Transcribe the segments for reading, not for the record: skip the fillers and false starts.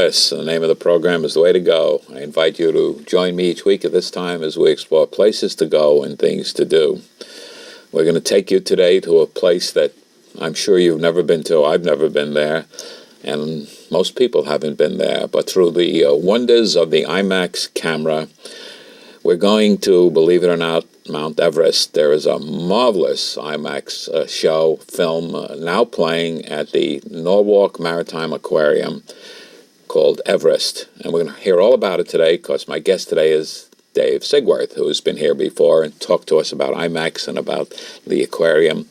Liss. The name of the program is The Way to Go. I invite you to join me each week at this time as we explore places to go and things to do. We're going to take you today to a place that I'm sure you've never been to. I've never been there, and most people haven't been there. But through the wonders of the IMAX camera, we're going to, believe it or not, Mount Everest. There is a marvelous IMAX film now playing at the Everest Maritime Aquarium called Everest. And we're going to hear all about it today because my guest today is Dave Sigworth, who's been here before and talked to us about IMAX and about the aquarium.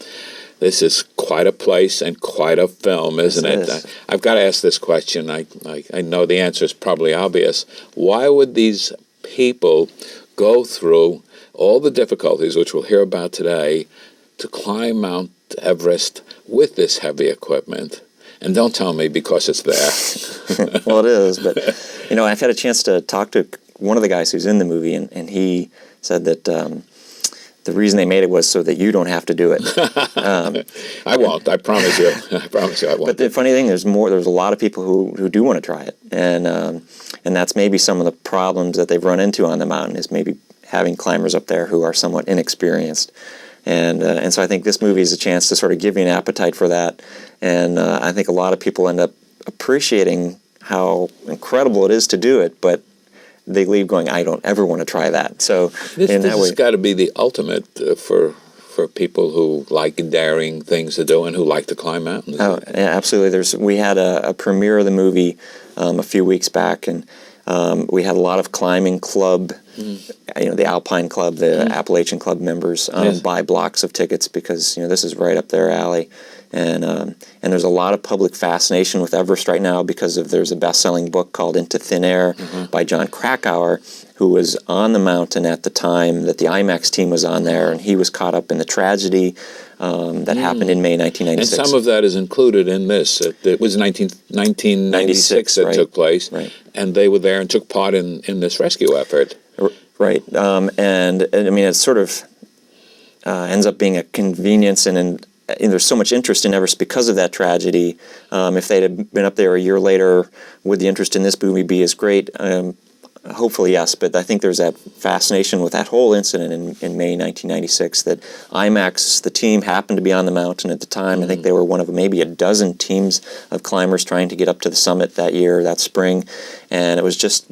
This is quite a place and quite a film, isn't it? I've got to ask this question. I know the answer is probably obvious. Why would these people go through all the difficulties, which we'll hear about today, to climb Mount Everest with this heavy equipment? And don't tell me because it's there. Well, it is, but, I've had a chance to talk to one of the guys who's in the movie, and he said that the reason they made it was so that you don't have to do it. I won't. I promise you. I promise you I won't. But the funny thing, there's a lot of people who do want to try it, and that's maybe some of the problems that they've run into on the mountain is maybe having climbers up there who are somewhat inexperienced. And so I think this movie is a chance to sort of give you an appetite for that. And I think a lot of people end up appreciating how incredible it is to do it, but they leave going, I don't ever want to try that. So this has got to be the ultimate for people who like daring things to do and who like to climb mountains. Oh, yeah, absolutely. We had a premiere of the movie a few weeks back, and we had a lot of climbing club, the Alpine Club, the Appalachian Club members buy blocks of tickets because this is right up their alley, and there's a lot of public fascination with Everest right now because there's a best-selling book called Into Thin Air by John Krakauer, who was on the mountain at the time that the IMAX team was on there, and he was caught up in the tragedy that happened in May 1996. And some of that is included in this. It was 1996 that took place, and they were there and took part in this rescue effort. Right, and I mean, it sort of ends up being a convenience, and there's so much interest in Everest because of that tragedy. If they'd have been up there a year later, would the interest in this movie be as great? Hopefully, yes, but I think there's that fascination with that whole incident in May 1996 that IMAX, the team, happened to be on the mountain at the time. I think they were one of maybe a dozen teams of climbers trying to get up to the summit that year, that spring, and it was just,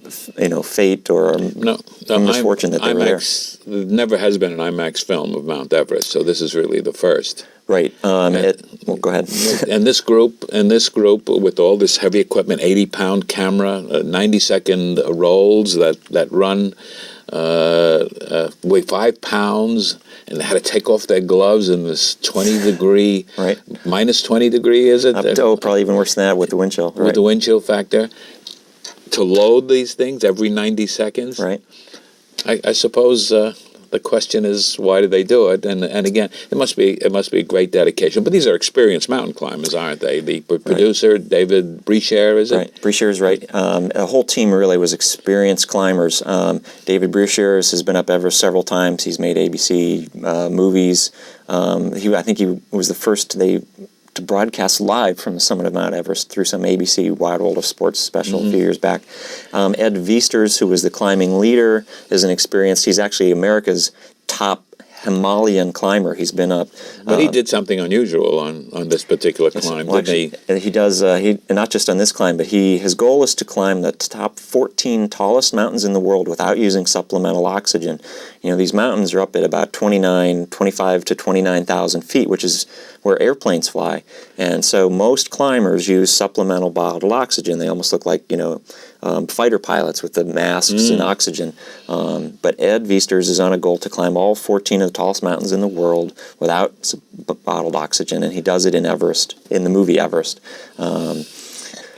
fate or misfortune that they were there. There never has been an IMAX film of Mount Everest, so this is really the first. Right. Go ahead. And this group with all this heavy equipment, 80-pound camera, 90-second rolls that run, weigh 5 pounds, and they had to take off their gloves in this 20-degree, minus 20 degree, is it? Probably even worse than that with the wind chill. With the wind chill factor. To load these things every 90 seconds. Right. I suppose the question is, why do they do it? And again, it must be great dedication. But these are experienced mountain climbers, aren't they? The producer, David Bricher, is it? Right, Bricher's right. The whole team really was experienced climbers. David Bricher has been up Everest several times. He's made ABC movies. I think he was the first to broadcast live from the summit of Mount Everest through some ABC Wide World of Sports special a few years back. Ed Viesters, who was the climbing leader, is an experienced. He's actually America's top Himalayan climber. He's been up. But he did something unusual on this particular climb, didn't he? He does, not just on this climb, but his goal is to climb the top 14 tallest mountains in the world without using supplemental oxygen. These mountains are up at about 25 to 29,000 feet, which is where airplanes fly. And so most climbers use supplemental bottled oxygen. They almost look like, fighter pilots with the masks and oxygen. But Ed Viesturs is on a goal to climb all 14 of the tallest mountains in the world without bottled oxygen, and he does it in Everest, in the movie Everest.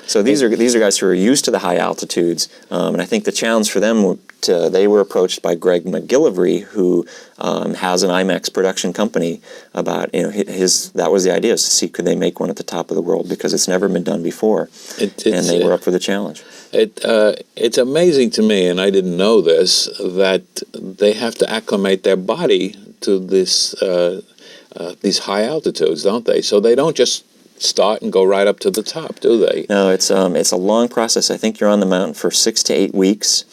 So these are guys who are used to the high altitudes, and I think the challenge for them, they were approached by Greg McGillivray, who has an IMAX production company. About that was the idea, is to see could they make one at the top of the world, because it's never been done before, and they were up for the challenge. It's amazing to me, and I didn't know this, that they have to acclimate their body to these high altitudes, don't they? So they don't just start and go right up to the top, do they? No, it's a long process. I think you're on the mountain for 6 to 8 weeks.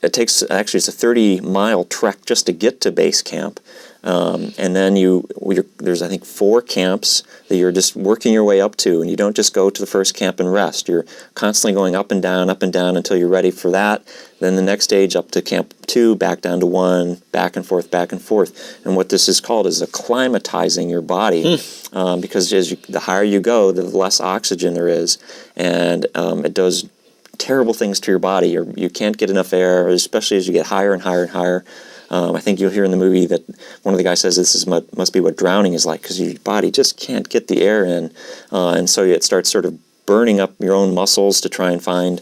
It takes, actually, it's a 30-mile trek just to get to base camp. And then there's, I think, 4 camps that you're just working your way up to, and you don't just go to the first camp and rest. You're constantly going up and down until you're ready for that. Then the next stage up to camp 2, back down to 1, back and forth, back and forth. And what this is called is acclimatizing your body, because the higher you go, the less oxygen there is, and it does terrible things to your body. You can't get enough air, especially as you get higher and higher and higher. I think you'll hear in the movie that one of the guys says this must be what drowning is like, because your body just can't get the air in, and so it starts sort of burning up your own muscles to try and find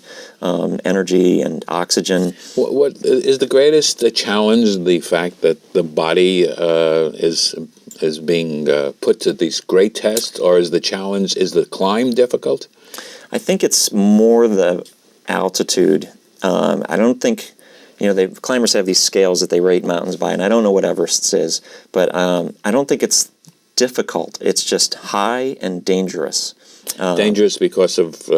energy and oxygen. What is the greatest challenge? The fact that the body is being put to these great tests, or is the climb difficult? I think it's more the altitude. I don't think. Climbers have these scales that they rate mountains by, and I don't know what Everest is, but I don't think it's difficult. It's just high and dangerous. Dangerous because of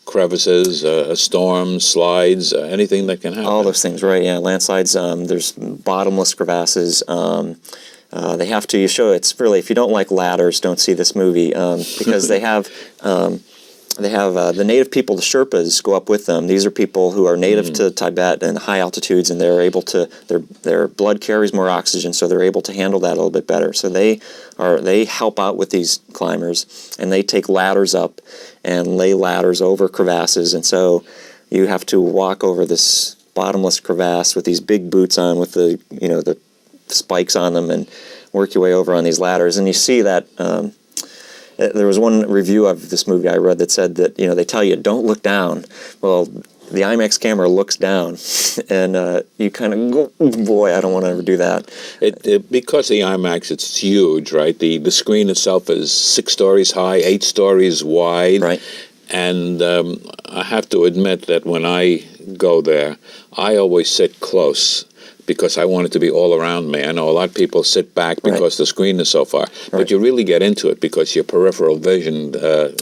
crevices, storms, slides, anything that can happen. All those things, right? Yeah, landslides. There's bottomless crevasses. They have to. You show it's really. If you don't like ladders, don't see this movie, because they have. The native people, the Sherpas, go up with them. These are people who are native to Tibet and high altitudes, and they're able to. Their blood carries more oxygen, so they're able to handle that a little bit better. So they help out with these climbers, and they take ladders up and lay ladders over crevasses, and so you have to walk over this bottomless crevasse with these big boots on, with the spikes on them, and work your way over on these ladders. And you see that. There was one review of this movie I read that said that they tell you don't look down. Well, the IMAX camera looks down, and you kind of go, oh, boy, I don't want to ever do that. Because the IMAX, it's huge, right? The screen itself is 6 stories high, 8 stories wide, right? And I have to admit that when I go there, I always sit close, because I want it to be all around me. I know a lot of people sit back because the screen is so far, but you really get into it because your peripheral vision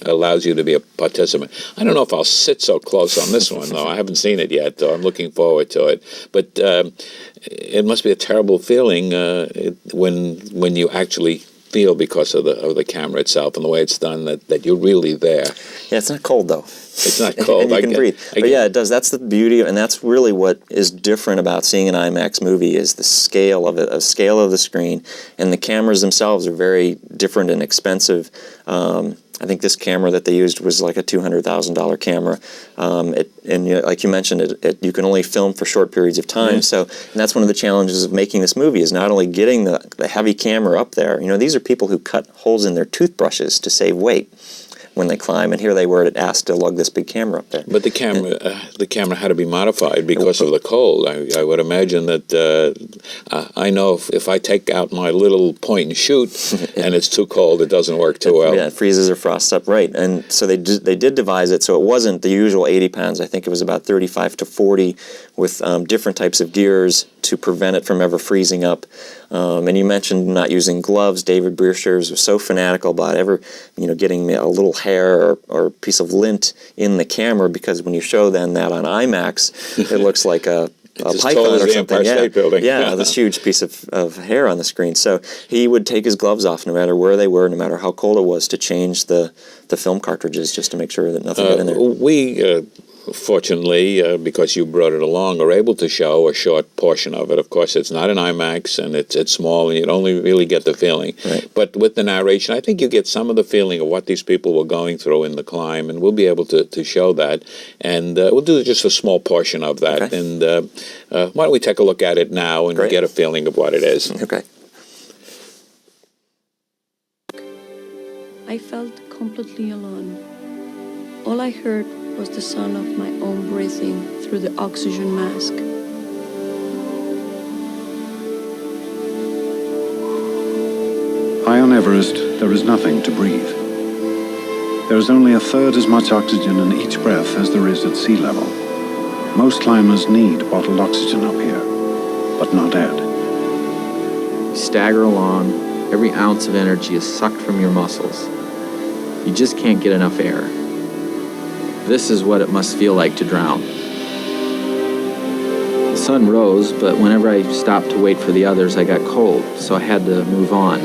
allows you to be a participant. I don't know if I'll sit so close on this one, though. I haven't seen it yet, so I'm looking forward to it. But it must be a terrible feeling when you actually feel, because of the camera itself and the way it's done, that you're really there. Yeah, it's not cold, though. It's not cold. And you can breathe. But yeah, it does. That's the beauty, and that's really what is different about seeing an IMAX movie, is the scale of it, the scale of the screen, and the cameras themselves are very different and expensive. I think this camera that they used was like a $200,000 camera, and like you mentioned, you can only film for short periods of time. So, and that's one of the challenges of making this movie, is not only getting the heavy camera up there. These are people who cut holes in their toothbrushes to save weight when they climb, and here they were asked to lug this big camera up there. But the camera had to be modified because of the cold. I would imagine that I know if I take out my little point and shoot and it's too cold, it doesn't work too well. Yeah, it freezes or frosts up, right. And so they did devise it so it wasn't the usual 80 pounds. I think it was about 35 to 40 with different types of gears to prevent it from ever freezing up. And you mentioned not using gloves. David Breershers was so fanatical about getting a little hair or a piece of lint in the camera, because when you show then that on IMAX, it looks like a python or something. State Building. Yeah, this huge piece of hair on the screen. So he would take his gloves off no matter where they were, no matter how cold it was, to change the film cartridges just to make sure that nothing got in there. fortunately, because you brought it along, are able to show a short portion of it. Of course, it's not an IMAX, and it's small, and you only really get the feeling. Right. But with the narration, I think you get some of the feeling of what these people were going through in the climb, and we'll be able to show that. And we'll do just a small portion of that. Okay. And why don't we take a look at it now and Great. get a feeling of what it is. Okay. I felt completely alone. All I heard was the sound of my own breathing through the oxygen mask. High on Everest, there is nothing to breathe. There is only a third as much oxygen in each breath as there is at sea level. Most climbers need bottled oxygen up here, but not Ed. You stagger along, every ounce of energy is sucked from your muscles. You just can't get enough air. This is what it must feel like to drown. The sun rose, but whenever I stopped to wait for the others, I got cold, so I had to move on.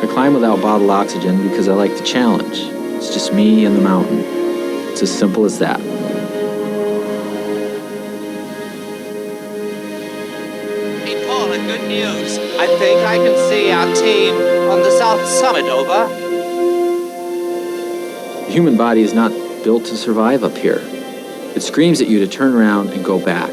I climb without bottled oxygen because I like the challenge. It's just me and the mountain. It's as simple as that. Hey, Paula, good news. I think I can see our team on the south summit, over. The human body is not built to survive up here. It screams at you to turn around and go back.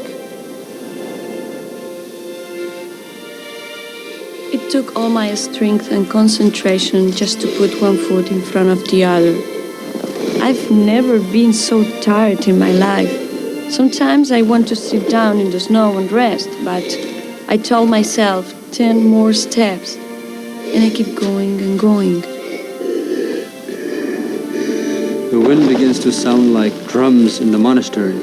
It took all my strength and concentration just to put one foot in front of the other. I've never been so tired in my life. Sometimes I want to sit down in the snow and rest, but I told myself 10 more steps, and I keep going and going. The wind begins to sound like drums in the monastery,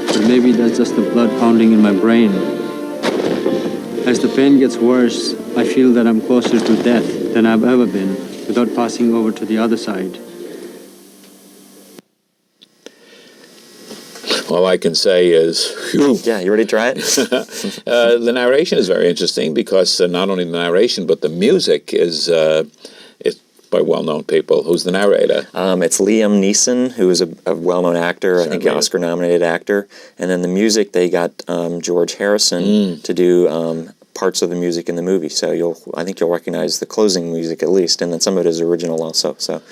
but maybe that's just the blood pounding in my brain. As the pain gets worse, I feel that I'm closer to death than I've ever been without passing over to the other side. All I can say is, phew. Yeah, you ready to try it? The narration is very interesting because not only the narration, but the music is by well-known people. Who's the narrator? It's Liam Neeson, who is a well-known actor, I think Certainly. Oscar-nominated actor. And then the music, they got George Harrison to do parts of the music in the movie. So I think you'll recognize the closing music at least, and then some of it is original also. So.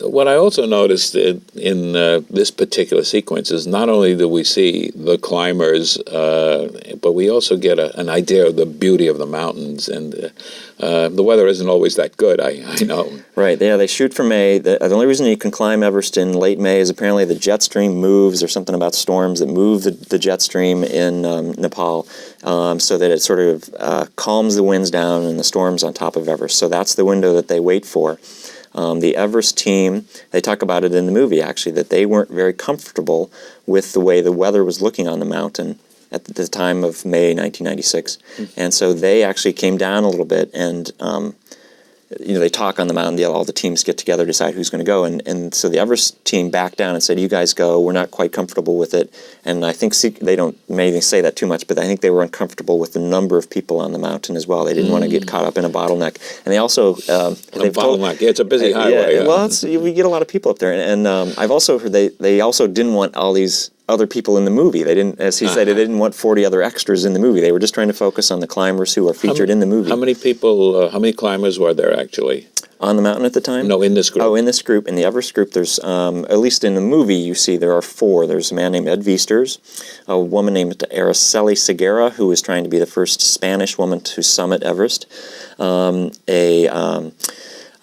What I also noticed in this particular sequence is not only do we see the climbers, but we also get an idea of the beauty of the mountains. And the weather isn't always that good, I know. Right, yeah, they shoot for May. The only reason you can climb Everest in late May is apparently the jet stream moves. There's something about storms that move the jet stream in Nepal so that it sort of calms the winds down and the storms on top of Everest. So that's the window that they wait for. The Everest team, they talk about it in the movie actually, that they weren't very comfortable with the way the weather was looking on the mountain at the time of May 1996. And so they actually came down a little bit and they talk on the mountain, all the teams get together, decide who's going to go, and so the Everest team backed down and said, you guys go, we're not quite comfortable with it, and I think they don't maybe say that too much, but I think they were uncomfortable with the number of people on the mountain as well. They didn't want to get caught up in a bottleneck, and they also... It's a busy highway. Yeah. Well, we get a lot of people up there, and I've also heard they also didn't want all these other people in the movie. They didn't, as he said, they didn't want 40 other extras in the movie. They were just trying to focus on the climbers who are featured in the movie. How many people, how many climbers were there actually? On the mountain at the time? No, in this group. Oh, in this group. In the Everest group, there's, at least in the movie, you see there are 4. There's a man named Ed Viesters, a woman named Araceli Seguera, who was trying to be the first Spanish woman to summit Everest, a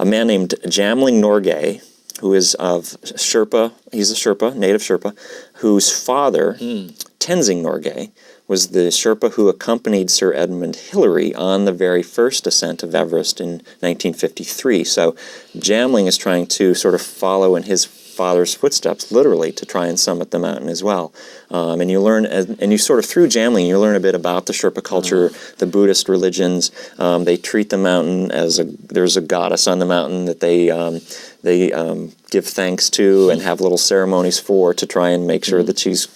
man named Jamling Norgay, who is of Sherpa, he's a Sherpa, native Sherpa, whose father, Tenzing Norgay, was the Sherpa who accompanied Sir Edmund Hillary on the very first ascent of Everest in 1953. So Jamling is trying to sort of follow in his father's footsteps, literally, to try and summit the mountain as well. And you learn, and you sort of, through Jamling, you learn a bit about the Sherpa culture, the Buddhist religions. They treat the mountain as there's a goddess on the mountain that they give thanks to and have little ceremonies for to try and make sure that she's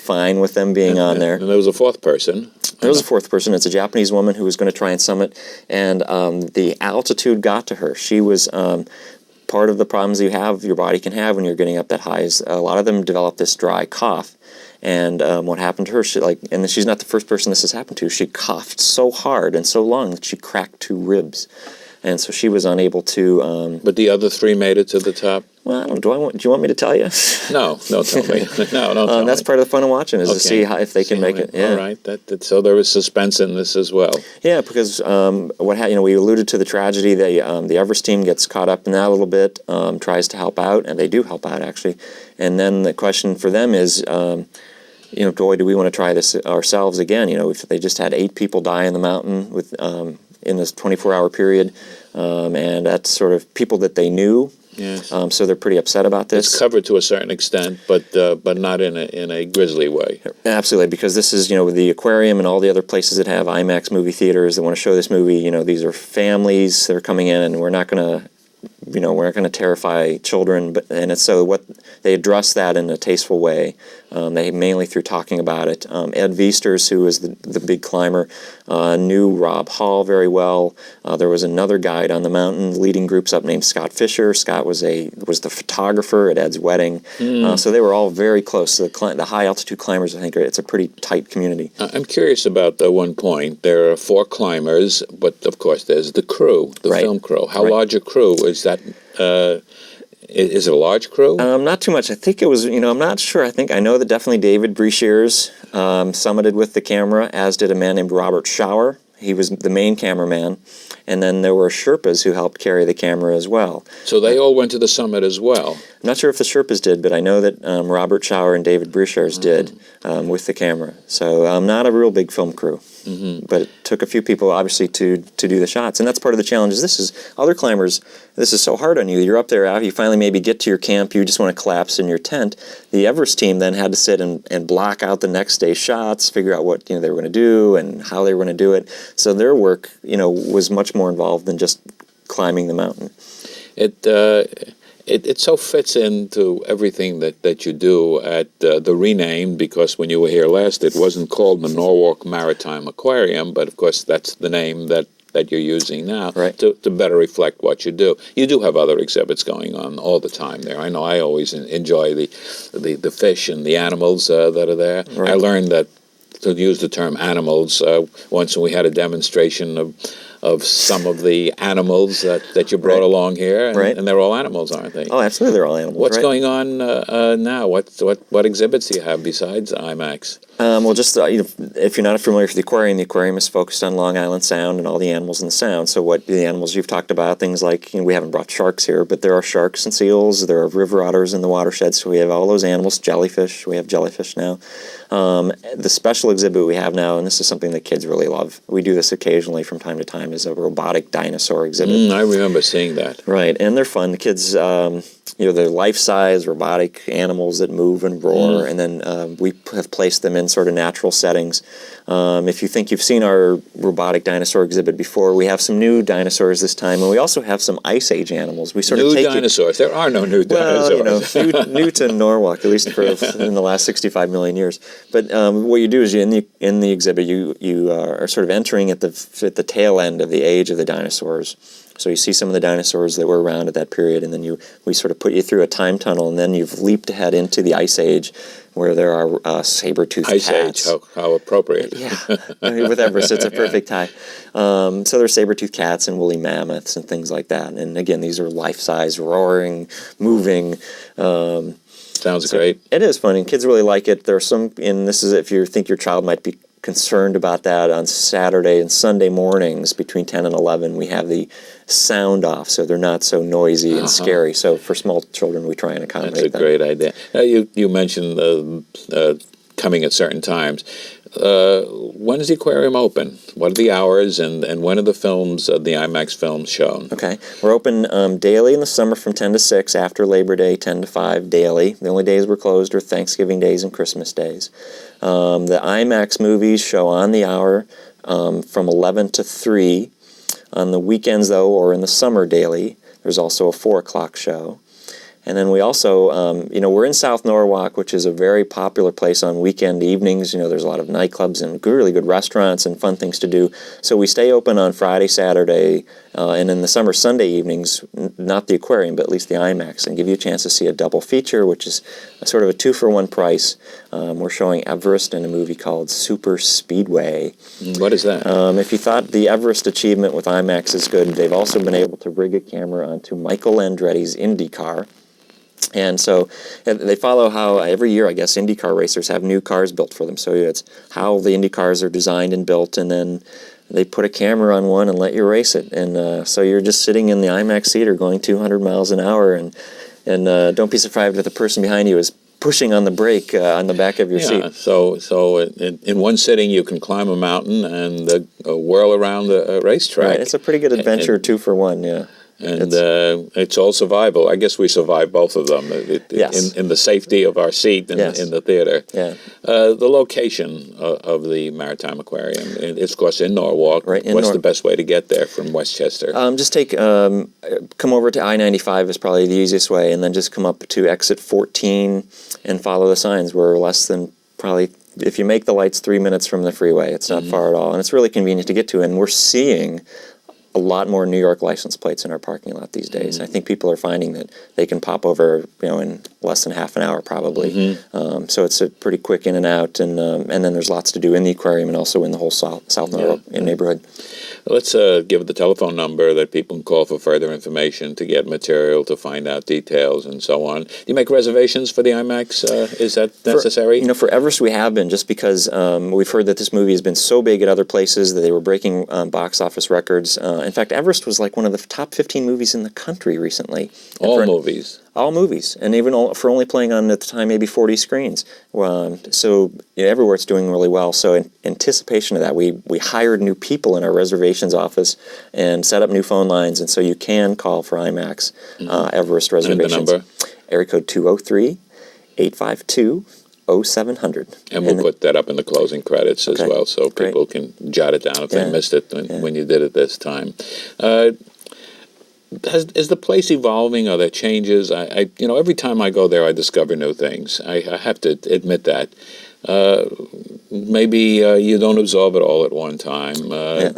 fine with them being on there. And there was a fourth person. There was a fourth person. It's a Japanese woman who was going to try and summit, and the altitude got to her. She was part of the problems your body can have when you're getting up that high is a lot of them develop this dry cough. And what happened to her, and she's not the first person this has happened to, she coughed so hard and so long that she cracked 2 ribs. And so she was unable to... but the other 3 made it to the top? Well, do you want me to tell you? No, don't tell me. No, don't tell me. That's part of the fun of watching, is to see if they can make it. Yeah. All right. So there was suspense in this as well. Yeah, because we alluded to the tragedy. The Everest team gets caught up in that a little bit, tries to help out, and they do help out, actually. And then the question for them is... boy, do we want to try this ourselves again? If they just had 8 people die in the mountain in this 24-hour period, and that's sort of people that they knew. Yes. So they're pretty upset about this. It's covered to a certain extent, but not in a grisly way. Absolutely, because this is with the aquarium and all the other places that have IMAX movie theaters that want to show this movie. These are families that are coming in, and we're not going to terrify children, and it's so what they address that in a tasteful way. They mainly through talking about it. Ed Viesters, who is the big climber, knew Rob Hall very well. There was another guide on the mountain leading groups up named Scott Fisher. Scott was the photographer at Ed's wedding, so they were all very close. The high altitude climbers, I think, it's a pretty tight community. I'm curious about one point. There are 4 climbers, but of course there's the crew, the film crew. How large a crew is that? Is it a large crew? Not too much. I think it was, I'm not sure. I know that definitely David Breashears summited with the camera, as did a man named Robert Schauer. He was the main cameraman. And then there were Sherpas who helped carry the camera as well. So they all went to the summit as well? I'm not sure if the Sherpas did, but I know that Robert Schauer and David Breashears did with the camera. So not a real big film crew. Mm-hmm. But it took a few people, obviously, to do the shots. And that's part of the challenge. Other climbers, this is so hard on you. You're up there, you finally maybe get to your camp, you just want to collapse in your tent. The Everest team then had to sit and block out the next day's shots, figure out what they were going to do and how they were going to do it. So their work, was much more involved than just climbing the mountain. It so fits into everything that you do at the rename, because when you were here last, it wasn't called the Everest Maritime Aquarium, but of course that's the name that you're using now, right, to better reflect what you do. You do have other exhibits going on all the time there. I know I always enjoy the fish and the animals that are there. Right. I learned that to use the term animals once when we had a demonstration of some of the animals that you brought along here, and they're all animals, aren't they? Oh, absolutely, they're all animals. What's going on now? What exhibits do you have besides IMAX? Well, just if you're not familiar with the aquarium is focused on Long Island Sound and all the animals in the Sound. So what the animals you've talked about, things like, we haven't brought sharks here, but there are sharks and seals, there are river otters in the watershed, so we have all those animals, jellyfish, we have jellyfish now. The special exhibit we have now, and this is something that kids really love, we do this occasionally from time to time, is a robotic dinosaur exhibit. I remember seeing that. Right, and they're fun. The kids, they're life-size robotic animals that move and roar, and then we have placed them in sort of natural settings. If you think you've seen our robotic dinosaur exhibit before, we have some new dinosaurs this time, and we also have some Ice Age animals. We sort of take dinosaurs. There are no new dinosaurs. New to Norwalk, at least in the last 65 million years. But what you do is in the exhibit, you are sort of entering at the tail end of the age of the dinosaurs. So you see some of the dinosaurs that were around at that period, and then we sort of put you through a time tunnel, and then you've leaped ahead into the Ice Age, where there are saber-toothed cats. Ice Age, how appropriate. Yeah, with Everest, it's a perfect tie. So there's saber-toothed cats and woolly mammoths and things like that. And again, these are life-size, roaring, moving. Sounds great. It is fun, and kids really like it. There are some, and this is if you think your child might be concerned about that, on Saturday and Sunday mornings between 10 and 11 we have the sound off, so they're not so noisy and scary. So for small children we try and accommodate that. That's a great idea. You mentioned coming at certain times. When is the aquarium open? What are the hours, and when are the films, the IMAX films shown? Okay, we're open daily in the summer from 10 to 6, after Labor Day 10 to 5 daily. The only days we're closed are Thanksgiving days and Christmas days. The IMAX movies show on the hour from 11 to 3. On the weekends, though, or in the summer daily, there's also a 4 o'clock show. And then we also, we're in South Norwalk, which is a very popular place on weekend evenings. There's a lot of nightclubs and really good restaurants and fun things to do. So we stay open on Friday, Saturday, and in the summer Sunday evenings, not the aquarium, but at least the IMAX, and give you a chance to see a double feature, which is a sort of a 2-for-1 price. We're showing Everest and a movie called Super Speedway. What is that? If you thought the Everest achievement with IMAX is good, they've also been able to rig a camera onto Michael Andretti's IndyCar. And so they follow how every year, I guess, IndyCar racers have new cars built for them. So it's how the Indy cars are designed and built, and then they put a camera on one and let you race it. And so you're just sitting in the IMAX theater going 200 miles an hour, and don't be surprised if the person behind you is pushing on the brake on the back of your seat. So in one sitting you can climb a mountain and whirl around a racetrack. Right, it's a pretty good adventure, 2-for-1, yeah. And it's all survival. I guess we survived both of them Yes. in the safety of our seat in the theater. Yeah. The location of the Maritime Aquarium, it's of course in Norwalk. Right, What's the best way to get there from Westchester? Just come over to I-95 is probably the easiest way, and then just come up to exit 14 and follow the signs. We're less than probably, if you make the lights, 3 minutes from the freeway. It's not far at all, and it's really convenient to get to, and we're seeing a lot more New York license plates in our parking lot these days. I think people are finding that they can pop over, in less than half an hour probably. So it's a pretty quick in and out, and then there's lots to do in the aquarium and also in the whole South Norwalk neighborhood. Let's give the telephone number that people can call for further information, to get material, to find out details, and so on. Do you make reservations for the IMAX? Is that necessary? For Everest we have been, just because we've heard that this movie has been so big at other places that they were breaking box office records. In fact, Everest was like one of the top 15 movies in the country recently. All movies. All movies, and even for only playing on, at the time, maybe 40 screens. So everywhere it's doing really well. So in anticipation of that, we hired new people in our reservations office and set up new phone lines, and so you can call for IMAX Everest reservations. And the number? Area code 203-852-0700. And we'll put that up in the closing credits as well, so people can jot it down if they missed it when you did it this time. Is the place evolving? Are there changes? I every time I go there, I discover new things. I have to admit that. Maybe you don't absorb it all at one time.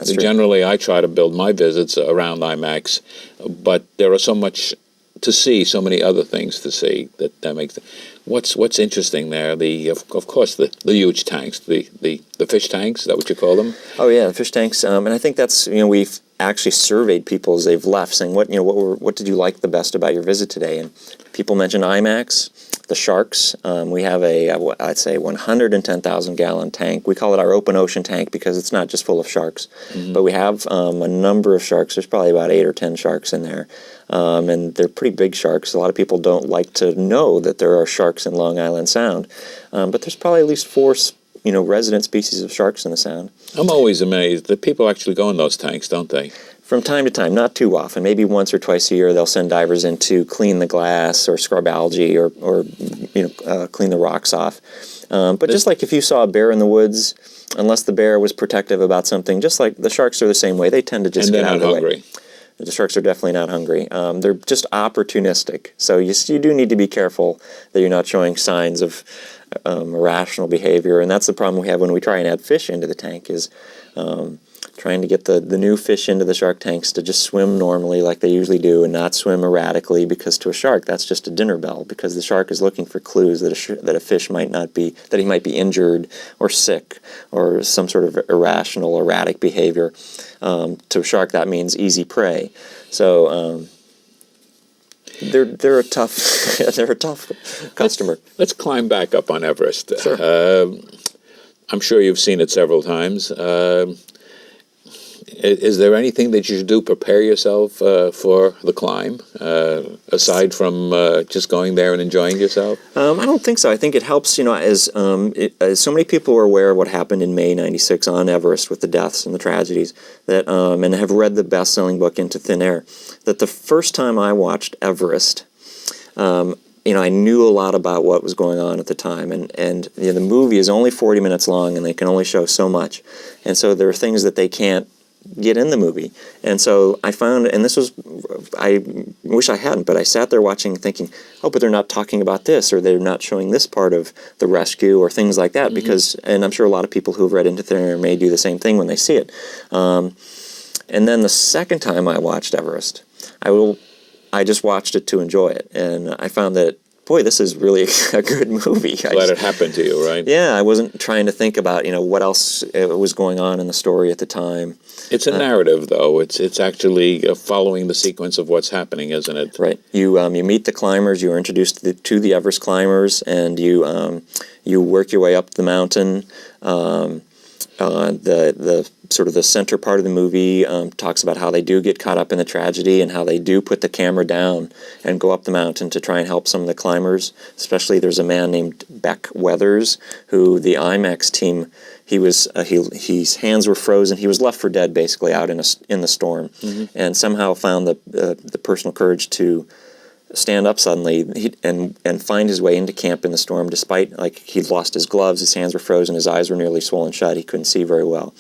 Generally, I try to build my visits around IMAX, but there are so much to see, so many other things to see that makes. What's interesting there? Of course the huge tanks, the fish tanks. Is that what you call them? Oh yeah, the fish tanks. And I think that's we've actually surveyed people as they've left, saying what did you like the best about your visit today? And people mentioned IMAX, the sharks. We have I'd say 110,000 gallon tank. We call it our open ocean tank because it's not just full of sharks, but we have a number of sharks. There's probably about 8 or 10 sharks in there. And they're pretty big sharks. A lot of people don't like to know that there are sharks in Long Island Sound, but there's probably at least 4 resident species of sharks in the Sound. I'm always amazed that people actually go in those tanks, don't they? From time to time, not too often. Maybe once or twice a year, they'll send divers in to clean the glass or scrub algae or clean the rocks off. But just like if you saw a bear in the woods, unless the bear was protective about something, just like the sharks are the same way. They tend to just get out of the way. The sharks are definitely not hungry. They're just opportunistic. So you do need to be careful that you're not showing signs of irrational behavior. And that's the problem we have when we try and add fish into the tank, is trying to get the new fish into the shark tanks to just swim normally like they usually do and not swim erratically, because to a shark that's just a dinner bell, because the shark is looking for clues that a fish might not be, that he might be injured or sick or some sort of irrational, erratic behavior. To a shark that means easy prey. So they're a tough customer. Let's climb back up on Everest. Sure. I'm sure you've seen it several times. Is there anything that you should do, prepare yourself for the climb, aside from just going there and enjoying yourself? I don't think so. I think it helps, as so many people are aware of what happened in May '96 on Everest with the deaths and the tragedies, that and have read the best-selling book Into Thin Air, that the first time I watched Everest, I knew a lot about what was going on at the time, and the movie is only 40 minutes long, and they can only show so much, and so there are things that they can't get in the movie. And so I found, and this was, I wish I hadn't, but I sat there watching thinking, oh, but they're not talking about this, or they're not showing this part of the rescue, or things like that, because, and I'm sure a lot of people who have read Into Thin Air may do the same thing when they see it. And then the second time I watched Everest, I just watched it to enjoy it, and I found that, boy, this is really a good movie. Let it happen to you, right? Yeah, I wasn't trying to think about, what else was going on in the story at the time. It's a narrative, though. It's actually following the sequence of what's happening, isn't it? Right. You meet the climbers. You are introduced to the Everest climbers, and you work your way up the mountain. The sort of the center part of the movie talks about how they do get caught up in the tragedy, and how they do put the camera down and go up the mountain to try and help some of the climbers. Especially, there's a man named Beck Weathers, who the IMAX team, his hands were frozen. He was left for dead, basically, out in the storm, and somehow found the personal courage to stand up suddenly and find his way into camp in the storm, despite, he'd lost his gloves, his hands were frozen, his eyes were nearly swollen shut, he couldn't see very well.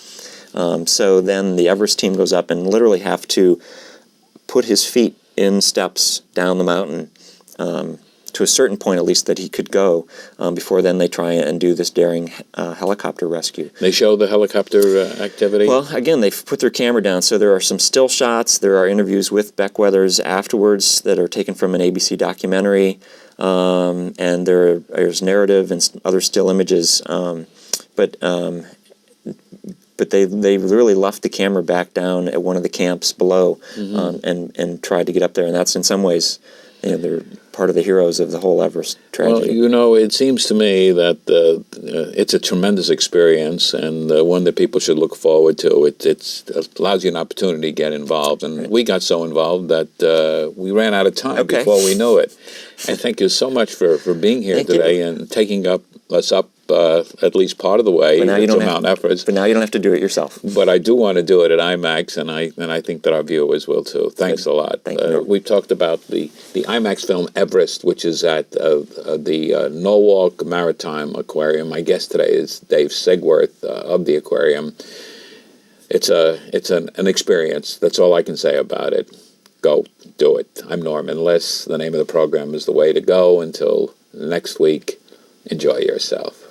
So then the Everest team goes up and literally have to put his feet in steps down the mountain, to a certain point at least that he could go, before then they try and do this daring helicopter rescue. They show the helicopter activity? Well, again, they've put their camera down, so there are some still shots, there are interviews with Beck Weathers afterwards that are taken from an ABC documentary, and there's narrative and other still images, but they really left the camera back down at one of the camps below, and tried to get up there, and that's in some ways, they're part of the heroes of the whole Everest tragedy. Well, it seems to me that it's a tremendous experience, and one that people should look forward to. It allows you an opportunity to get involved, and we got so involved that we ran out of time before we knew it. And thank you so much for being here today and taking us up at least part of the way to Mount Everest. But now you don't have to do it yourself. But I do want to do it at IMAX, and I think that our viewers will too. Thanks a lot. Thank you. We've talked about the IMAX film Everest, which is at the Norwalk Maritime Aquarium. My guest today is Dave Sigworth of the aquarium. It's an experience. That's all I can say about it. Go do it. I'm Norman Liss. The name of the program is The Way to Go. Until next week, enjoy yourself.